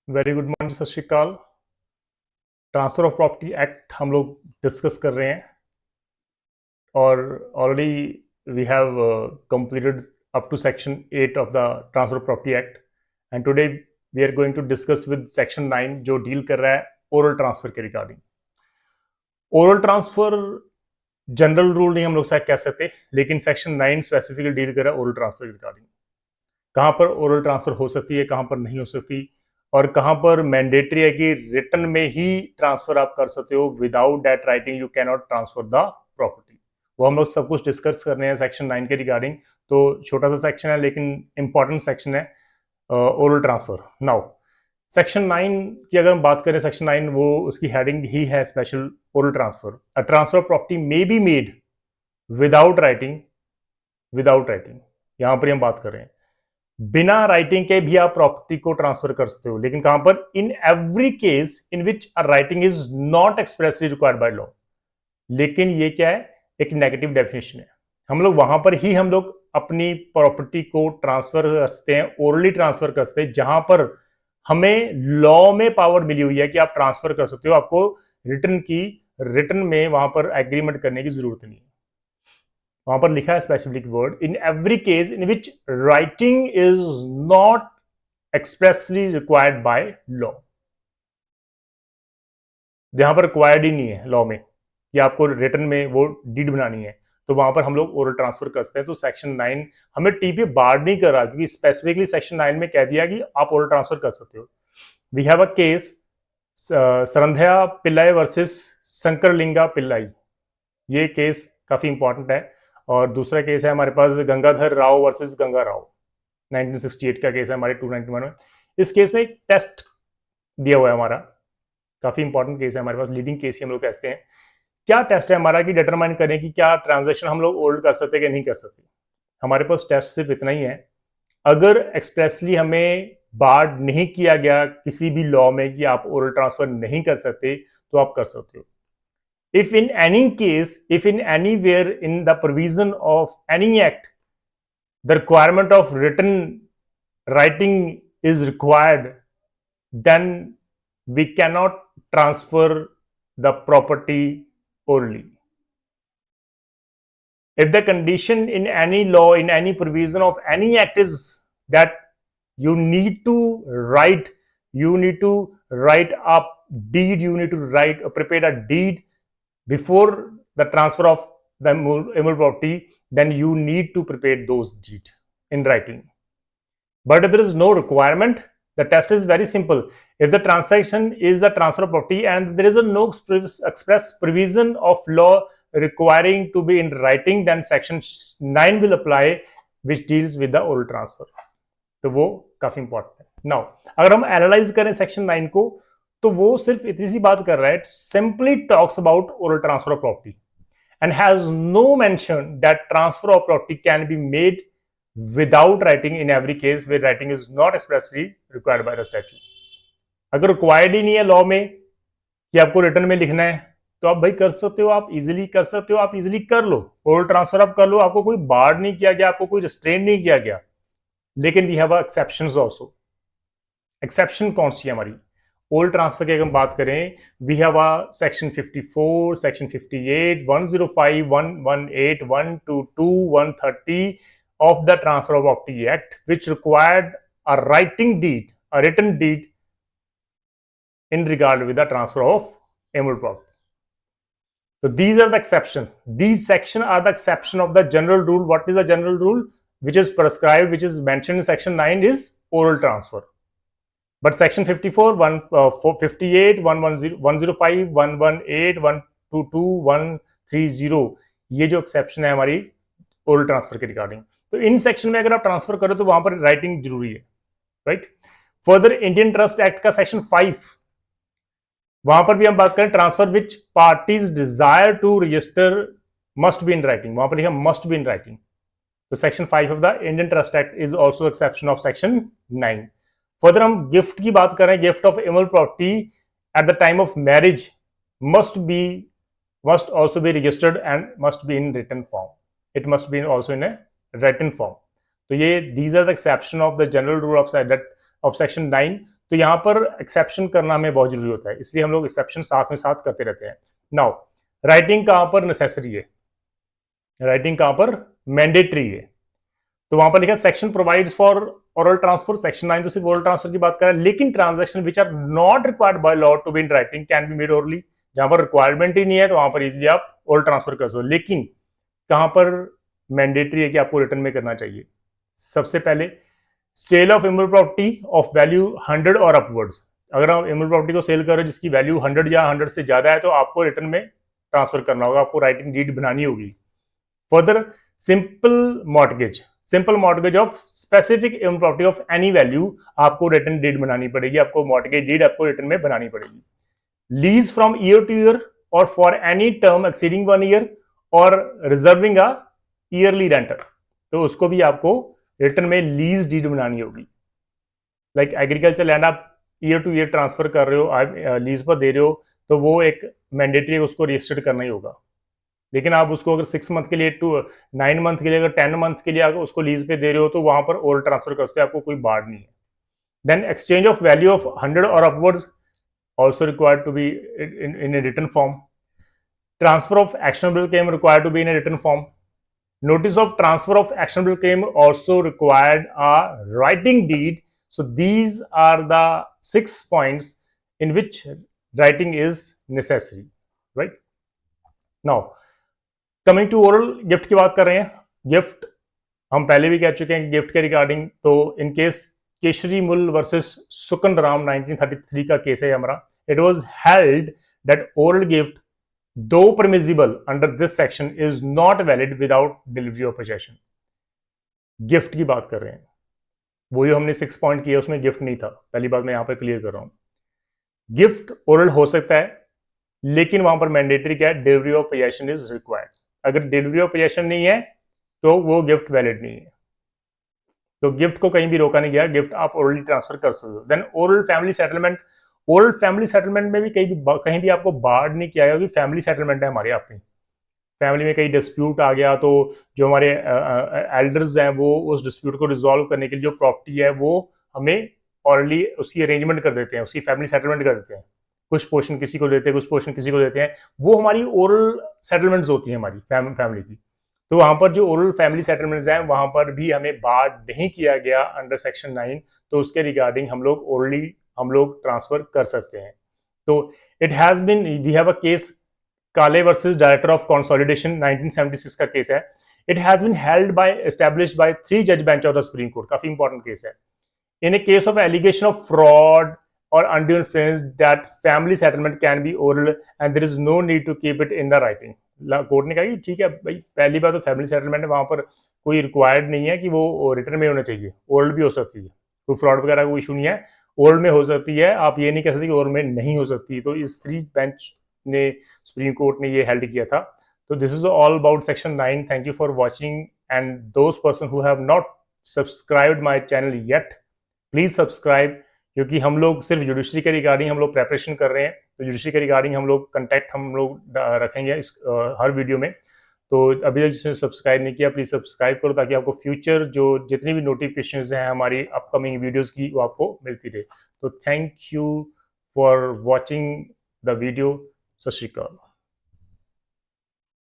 Very good morning, सत श्रीकाल। Transfer of property act हम लोग डिस्कस कर रहे हैं और already we have completed up to section 8 of the transfer of property act and today we are going to discuss with section 9 जो deal कर रहा है ओरल ट्रांसफर के regarding. Oral transfer general rule नहीं हम लोग शायद कह सकते, लेकिन सेक्शन 9 स्पेसिफिकली डील कर रहा है ओरल ट्रांसफर के रिगार्डिंग। कहाँ पर ओरल ट्रांसफर हो सकती है, कहाँ पर नहीं हो सकती, और कहाँ पर मैंडेटरी है कि रिटर्न में ही ट्रांसफर आप कर सकते हो, without that writing you can not transfer the property. वो हम लोग सब कुछ डिस्कस कर रहे हैं सेक्शन 9 के रिगार्डिंग। तो छोटा सा सेक्शन है लेकिन इंपॉर्टेंट सेक्शन है ओरल ट्रांसफर। नाउ सेक्शन 9 की अगर हम बात करें, सेक्शन 9 वो उसकी हेडिंग ही है special oral transfer. A transfer of property may be made without writing, without writing यहां पर हम बात कर रहे हैं। बिना राइटिंग के भी आप प्रॉपर्टी को ट्रांसफर कर सकते हो, लेकिन कहां पर? In every case in which a writing is not expressly required by law. लेकिन ये क्या है? एक नेगेटिव डेफिनेशन है। हम लोग वहां पर ही हम लोग अपनी प्रॉपर्टी को ट्रांसफर कर सकते हैं, ओरली ट्रांसफर कर सकते हैं, जहां पर हमें लॉ में पावर मिली हुई है कि आप ट्रांसफर कर सकते हो। आपको रिटर्न में वहां पर एग्रीमेंट करने की जरूरत नहीं है। वहां पर लिखा है specific word, in every case in which writing is not expressly required by law. जहां पर रिक्वायर्ड ही नहीं है लॉ में कि आपको रिटर्न में वो डीड बनानी है, तो वहां पर हम लोग ओरल ट्रांसफर करते हैं। तो सेक्शन 9 हमें टीपी बार नहीं कर रहा, क्योंकि स्पेसिफिकली सेक्शन 9 में कह दिया कि आप ओरल ट्रांसफर कर सकते हो। We have a case Sarandhya Pillai versus Shankarlinga Pillai. ये केस काफी इंपॉर्टेंट है। और दूसरा केस है हमारे पास गंगाधर राव वर्सेस गंगा राव, 1968 का केस है हमारे 291 में। इस केस में एक टेस्ट दिया हुआ है हमारा, काफी इंपॉर्टेंट केस है हमारे पास, लीडिंग केस ही हम लोग कहते हैं। क्या टेस्ट है हमारा कि डिटरमाइन करें कि क्या ट्रांजेक्शन हम लोग होल्ड कर सकते हैं कि नहीं कर सकते। हमारे पास टेस्ट सिर्फ इतना ही है, अगर एक्सप्रेसली हमें बार्ड नहीं किया गया किसी भी लॉ में कि आप ओरल ट्रांसफर नहीं कर सकते, तो आप कर सकते हो। if in any case, if in anywhere in the provision of any act the requirement of written writing is required, then we cannot transfer the property orally. If the condition in any law, in any provision of any act is that you need to write, you need to write up deed, you need to write prepare a deed before the transfer of the immovable property, then you need to prepare those deed in writing. But if there is no requirement, the test is very simple. If the transaction is a transfer of property and there is a no express provision of law requiring to be in writing, then section 9 will apply, which deals with the oral transfer. तो वो काफी important है। Now अगर हम analyse करें section 9 को, तो वो सिर्फ इतनी सी बात कर रहा है, simply talks about oral transfer of property and has no mention that transfer of property can be made without writing in every case where writing is not expressly required by the statute. अगर required ही नहीं है law में कि आपको return में लिखना है, तो आप भाई कर सकते हो, आप इजीली कर सकते हो, आप इजीली कर लो, ओरल ट्रांसफर आप कर लो, आपको कोई बार नहीं किया गया, आपको कोई रिस्ट्रेन नहीं किया गया। लेकिन we have exceptions also. Exception कौन सी है हमारी? ओल्ड ट्रांसफर की अगर हम बात करें, we have section 54, section 58, 105, 118, 122, 130 of the Transfer of Property Act, which required a writing deed, a written deed in regard with the transfer of immovable property. So these are the exception. These sections are the exception of the general rule. What is the general rule which is prescribed, which is mentioned in section 9 is oral transfer. But section 54, 58, 110, 105, 118, 122, 130, ये जो exception है हमारी oral transfer के regarding, तो in section में अगर आप transfer करो तो वहां पर राइटिंग जरूरी है, right. Further Indian trust act का सेक्शन 5, वहां पर भी हम बात करें transfer which parties desire to register must be in writing, वहां पर लिखा मस्ट बी इन राइटिंग। तो section 5 of the Indian trust act is also exception of section 9। Further हम गिफ्ट की बात करें, gift of immovable property at the time of marriage must also be registered and must be in written form, it must be also in a written form. तो ये these are the exception of the general rule of section 9। तो यहाँ पर exception करना हमें बहुत जरूरी होता है, इसलिए हम लोग एक्सेप्शन साथ में साथ करते रहते हैं। नाउ राइटिंग कहाँ पर नेसेसरी है, राइटिंग कहाँ पर मैंडेटरी है, तो वहां पर लिखा section provides for oral transfer, section 9 तो सिर्फ ओरल ट्रांसफर की बात कर रहा है, लेकिन transaction which are not required by law to be in writing can be made orally. जहां पर रिक्वायरमेंट ही नहीं है तो वहां पर इजीली आप ओरल ट्रांसफर कर सकते हो, लेकिन कहां पर मैंडेटरी है कि आपको रिटर्न में करना चाहिए। सबसे पहले sale of immovable property of value 100 और अपवर्ड्स, अगर आप इमोबल प्रॉपर्टी को सेल कर रहे हो जिसकी वैल्यू 100 या 100 से ज्यादा है तो आपको रिटर्न में ट्रांसफर करना होगा, आपको राइटिंग डीड बनानी होगी। Further simple mortgage of specific immovable property of any value आपको रिटर्न डीड बनानी पड़ेगी, आपको मॉर्टगेज डीड आपको रिटर्न में बनानी पड़ेगी। Lease from year to year और for any term exceeding 1 year और रिजर्विंग अ ईयरली रेंटर, तो उसको भी आपको रिटर्न में लीज डीड बनानी होगी। लाइक एग्रीकल्चर लैंड आप ईयर टू ईयर ट्रांसफर कर रहे हो, आप लीज पर दे रहे हो, तो वो एक मैंडेटरी उसको रजिस्टर्ड करना ही होगा। लेकिन आप उसको अगर 6 मंथ के लिए 9 मंथ के लिए अगर 10 मंथ के लिए अगर उसको लीज पे दे रहे हो तो वहां पर ओरल ट्रांसफर कर सकते हो, आपको कोई बाढ़ नहीं है। Then exchange of value of 100 और upwards also required to be in a written form. Transfer of actionable claim required to be in a written form. Notice of transfer of actionable claim also required a writing deed. So these are the 6 points in which writing is necessary, right? Now coming to oral, gift की बात कर रहे हैं। Gift हम पहले भी कह चुके हैं गिफ्ट के रिगार्डिंग, तो इन केस केशरी मुल वर्सेस सुकन राम 1933 का केस है हमारा। It was held that oral gift, though permissible under this section, is not valid without delivery of possession. Gift की बात कर रहे हैं, वो जो हमने 6 पॉइंट किया उसमें गिफ्ट नहीं था, पहली बात मैं यहां पर क्लियर कर रहा हूं। गिफ्ट ओरल हो सकता है, लेकिन वहां पर मैंडेटरी क्या है, delivery of possession is required. अगर डिलीवरी ऑफ पोजेशन नहीं है तो वो गिफ्ट वैलिड नहीं है, तो गिफ्ट को कहीं भी रोका नहीं गया, गिफ्ट आप ओरली ट्रांसफर कर सकते हो। Then oral family settlement, oral family settlement में भी कहीं भी आपको बार्ड नहीं किया गया, क्योंकि फैमिली सेटलमेंट है हमारी अपनी, फैमिली में कहीं डिस्प्यूट आ गया तो जो हमारे एल्डर्स हैं वो उस डिस्प्यूट को रिजॉल्व करने के लिए जो प्रॉपर्टी है वो हमें ऑलरेडी उसकी अरेंजमेंट कर देते हैं, उसकी फैमिली सेटलमेंट कर देते हैं, कुछ पोर्शन किसी को देते हैं, कुछ पोर्शन किसी को देते हैं, वो हमारी ओरल सेटलमेंट्स होती हैं हमारी फैमिली की। तो वहां पर जो ओरल फैमिली सेटलमेंट्स हैं वहां पर भी हमें बार्ड नहीं किया गया अंडर सेक्शन 9, तो उसके रिगार्डिंग हम लोग ओरली हम लोग ट्रांसफर कर सकते हैं। तो it has been, we have a case Kale versus director of consolidation 1976 का केस है। It has been held by established by 3 जज bench of the Supreme Court, काफी इंपॉर्टेंट केस है। In a case of allegation of fraud और undue influence that family settlement can be oral and there is no need to keep it in the writing. Court ने कहा कि ठीक है भाई, पहली बात तो फैमिली सेटलमेंट है, वहां पर कोई रिक्वायर्ड नहीं है कि वो रिटर्न में होना चाहिए, ओरल भी हो सकती है, कोई फ्रॉड वगैरह कोई इशू नहीं है, ओरल में हो सकती है, आप ये नहीं कह सकते कि ओरल में नहीं हो सकती। तो इस 3 बेंच ने सुप्रीम कोर्ट ने ये हेल्ड किया था। तो this is all about section 9। Thank you for watching and those person who have not subscribed my channel yet, please subscribe, क्योंकि हम लोग सिर्फ जुडिशरी के रिगार्डिंग हम लोग प्रेपरेशन कर रहे हैं, तो जुडिशरी के रिगार्डिंग हम लोग कंटेक्ट हम लोग रखेंगे इस हर वीडियो में। तो अभी तक जिसने सब्सक्राइब नहीं किया प्लीज सब्सक्राइब करो, ताकि आपको फ्यूचर जो जितनी भी नोटिफिकेशंस हैं हमारी अपकमिंग वीडियोस की वो आपको मिलती रहे। तो thank you for watching the video. सत श्री अकाल।